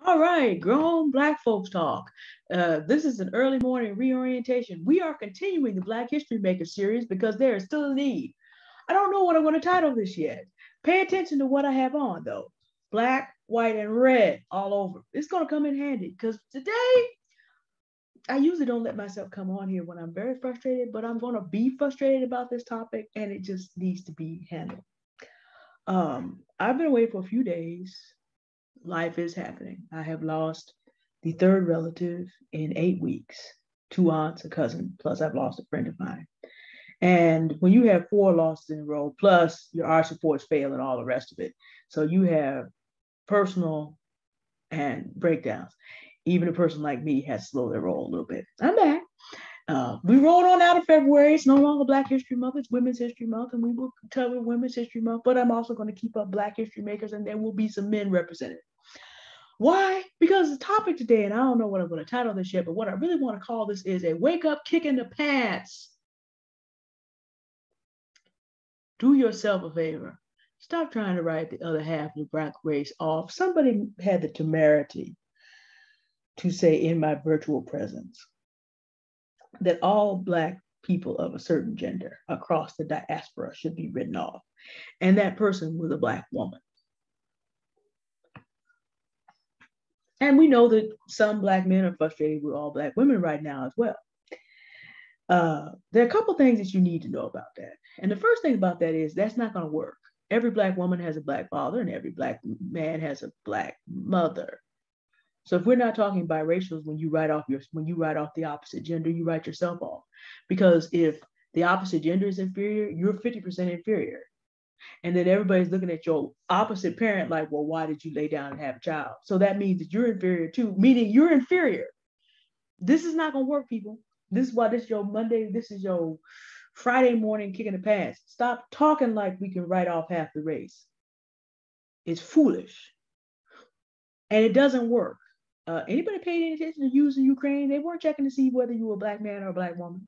All right, grown Black folks talk. This is an early morning reorientation. We are continuing the Black History Maker series because there is still a need. I don't know what I'm going to title this yet. Pay attention to what I have on, though. Black, white, and red all over. It's going to come in handy because today I usually don't let myself come on here when I'm very frustrated, but I'm going to be frustrated about this topic and it just needs to be handled. I've been away for a few days. Life is happening. I have lost the third relative in 8 weeks, two aunts, a cousin, plus I've lost a friend of mine. And when you have four losses in a row, plus your art supports fail and all the rest of it, so you have personal and breakdowns. Even a person like me has to slow their roll a little bit. I'm back. We rolled on out of February. It's no longer Black History Month. It's Women's History Month, and we will cover Women's History Month. But I'm also going to keep up Black History Makers, and there will be some men represented. Why? Because the topic today, and I don't know what I'm going to title this yet, but what I really want to call this is a wake up kick in the pants. Do yourself a favor. Stop trying to write the other half of the black race off. Somebody had the temerity to say in my virtual presence that all Black people of a certain gender across the diaspora should be written off. And that person was a Black woman. And we know that some Black men are frustrated with all Black women right now as well. There are a couple things that you need to know about that. And the first thing about that is that's not going to work. Every Black woman has a Black father and every Black man has a Black mother. So if we're not talking biracials, when you write off the opposite gender, you write yourself off. Because if the opposite gender is inferior, you're 50% inferior. And then everybody's looking at your opposite parent like, well, why did you lay down and have a child? So that means that you're inferior too, meaning you're inferior. This is not going to work, people. This is why this is your Monday, this is your Friday morning kick in the pants. Stop talking like we can write off half the race. It's foolish. And it doesn't work. Anybody paid any attention to use in Ukraine? They weren't checking to see whether you were a Black man or a Black woman.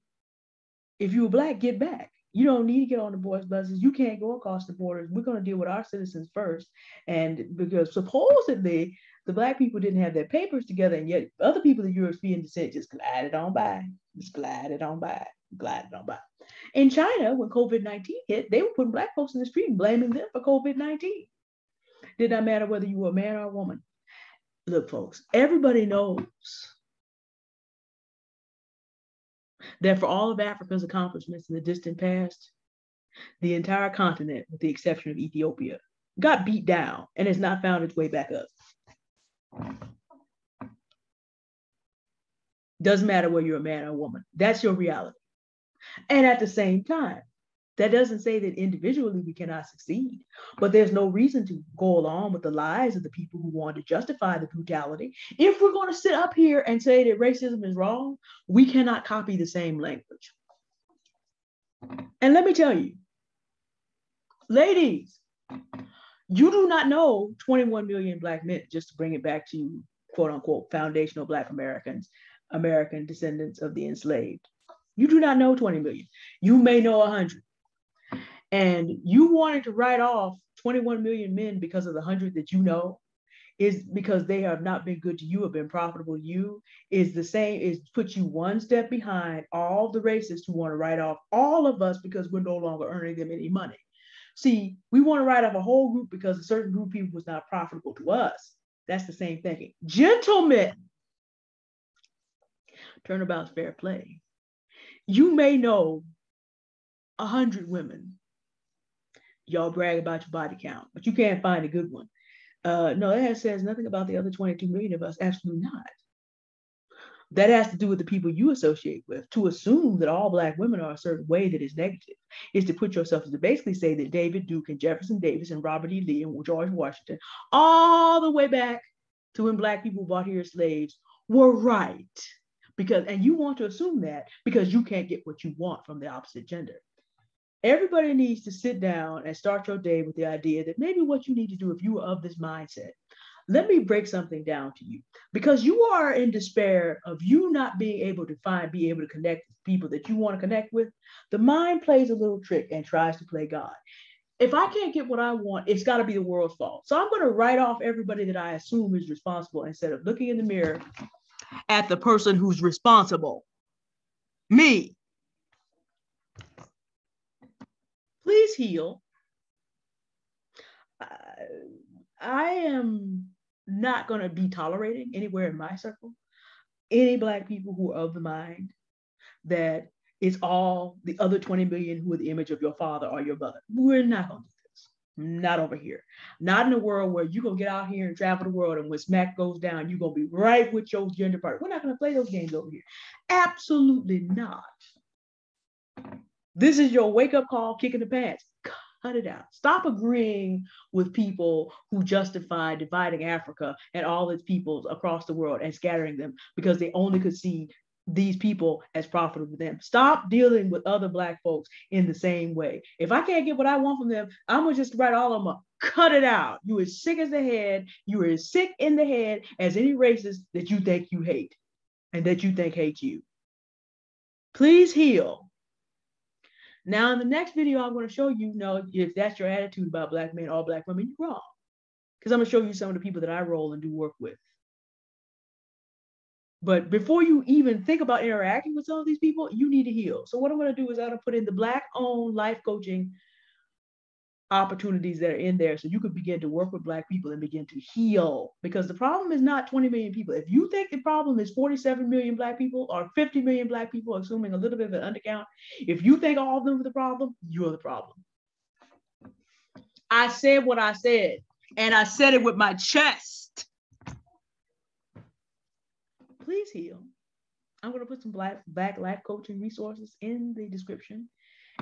If you were Black, get back. You don't need to get on the boys' buses. You can't go across the borders. We're going to deal with our citizens first. And because supposedly the Black people didn't have their papers together, and yet other people of European descent just glided on by, just glided on by, glided on by. In China, when COVID-19 hit, they were putting Black folks in the street and blaming them for COVID-19. Did not matter whether you were a man or a woman. Look, folks, everybody knows that for all of Africa's accomplishments in the distant past, the entire continent, with the exception of Ethiopia, got beat down and has not found its way back up. Doesn't matter whether you're a man or a woman. That's your reality. And at the same time, that doesn't say that individually we cannot succeed, but there's no reason to go along with the lies of the people who want to justify the brutality. If we're going to sit up here and say that racism is wrong, we cannot copy the same language. And let me tell you, ladies, you do not know 21 million Black men, just to bring it back to quote unquote foundational Black Americans, American descendants of the enslaved. You do not know 20 million. You may know 100. And you wanting to write off 21 million men because of the 100 that you know is because they have not been good to you or been profitable to you, is the same, is put you one step behind all the racists who want to write off all of us because we're no longer earning them any money. See, we want to write off a whole group because a certain group of people was not profitable to us. That's the same thinking. Gentlemen, turnabout's fair play. You may know 100 women. Y'all brag about your body count, but you can't find a good one. No, that says nothing about the other 22 million of us. Absolutely not. That has to do with the people you associate with. To assume that all Black women are a certain way that is negative is to put yourself to basically say that David Duke and Jefferson Davis and Robert E. Lee and George Washington, all the way back to when Black people bought here slaves, were right. And you want to assume that because you can't get what you want from the opposite gender. Everybody needs to sit down and start your day with the idea that maybe what you need to do if you are of this mindset, let me break something down to you. Because you are in despair of you not being able to be able to connect with people that you want to connect with, the mind plays a little trick and tries to play God. if I can't get what I want, it's got to be the world's fault. So I'm going to write off everybody that I assume is responsible instead of looking in the mirror at the person who's responsible. Me. Please heal. I am not going to be tolerating anywhere in my circle any Black people who are of the mind that it's all the other 20 million who are the image of your father or your mother. We're not going to do this. Not over here. Not in a world where you're going to get out here and travel the world, and when smack goes down, you're going to be right with your gender partner. We're not going to play those games over here. Absolutely not. This is your wake-up call, kick in the pants. Cut it out. Stop agreeing with people who justify dividing Africa and all its peoples across the world and scattering them because they only could see these people as profitable for them. Stop dealing with other Black folks in the same way. If I can't get what I want from them, I'm gonna just write all of them up. Cut it out. You as sick as the head. You are as sick in the head as any racist that you think you hate and that you think hate you. Please heal. Now, in the next video, I'm going to show you, if that's your attitude about Black men or Black women, you're wrong. Because I'm going to show you some of the people that I roll and do work with. But before you even think about interacting with some of these people, you need to heal. So what I'm going to do is I'm going to put in the Black-owned life coaching opportunities that are in there so you can begin to work with Black people and begin to heal, because the problem is not 20 million people. If you think the problem is 47 million Black people or 50 million Black people, assuming a little bit of an undercount, if you think all of them are the problem, you're the problem. I said what I said, and I said it with my chest. Please heal. I'm going to put some Black life coaching resources in the description,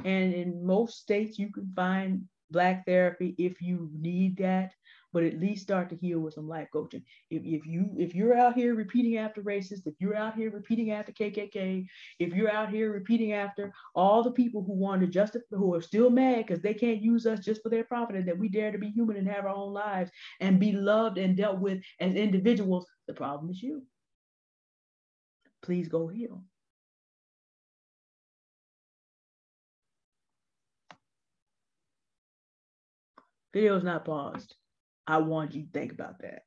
and in most states you can find Black therapy if you need that, but at least start to heal with some life coaching. If you're out here repeating after racists, if you're out here repeating after KKK, if you're out here repeating after all the people who want to justify, who are still mad because they can't use us just for their profit and that we dare to be human and have our own lives and be loved and dealt with as individuals, the problem is you. Please go heal. Video is not paused. I want you to think about that.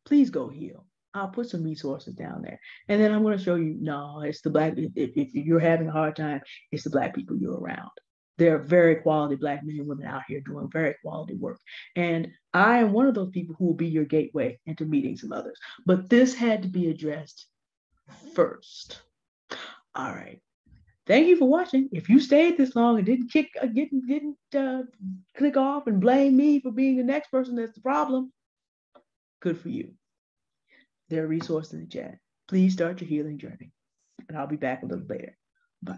Please go heal. I'll put some resources down there. And then I'm going to show you, no, it's the Black, if you're having a hard time, it's the Black people you're around. There are very quality Black men and women out here doing very quality work. And I am one of those people who will be your gateway into meeting some others. But this had to be addressed first. All right. Thank you for watching. If you stayed this long and didn't click off and blame me for being the next person that's the problem, good for you. There are resources in the chat. Please start your healing journey, and I'll be back a little later. Bye.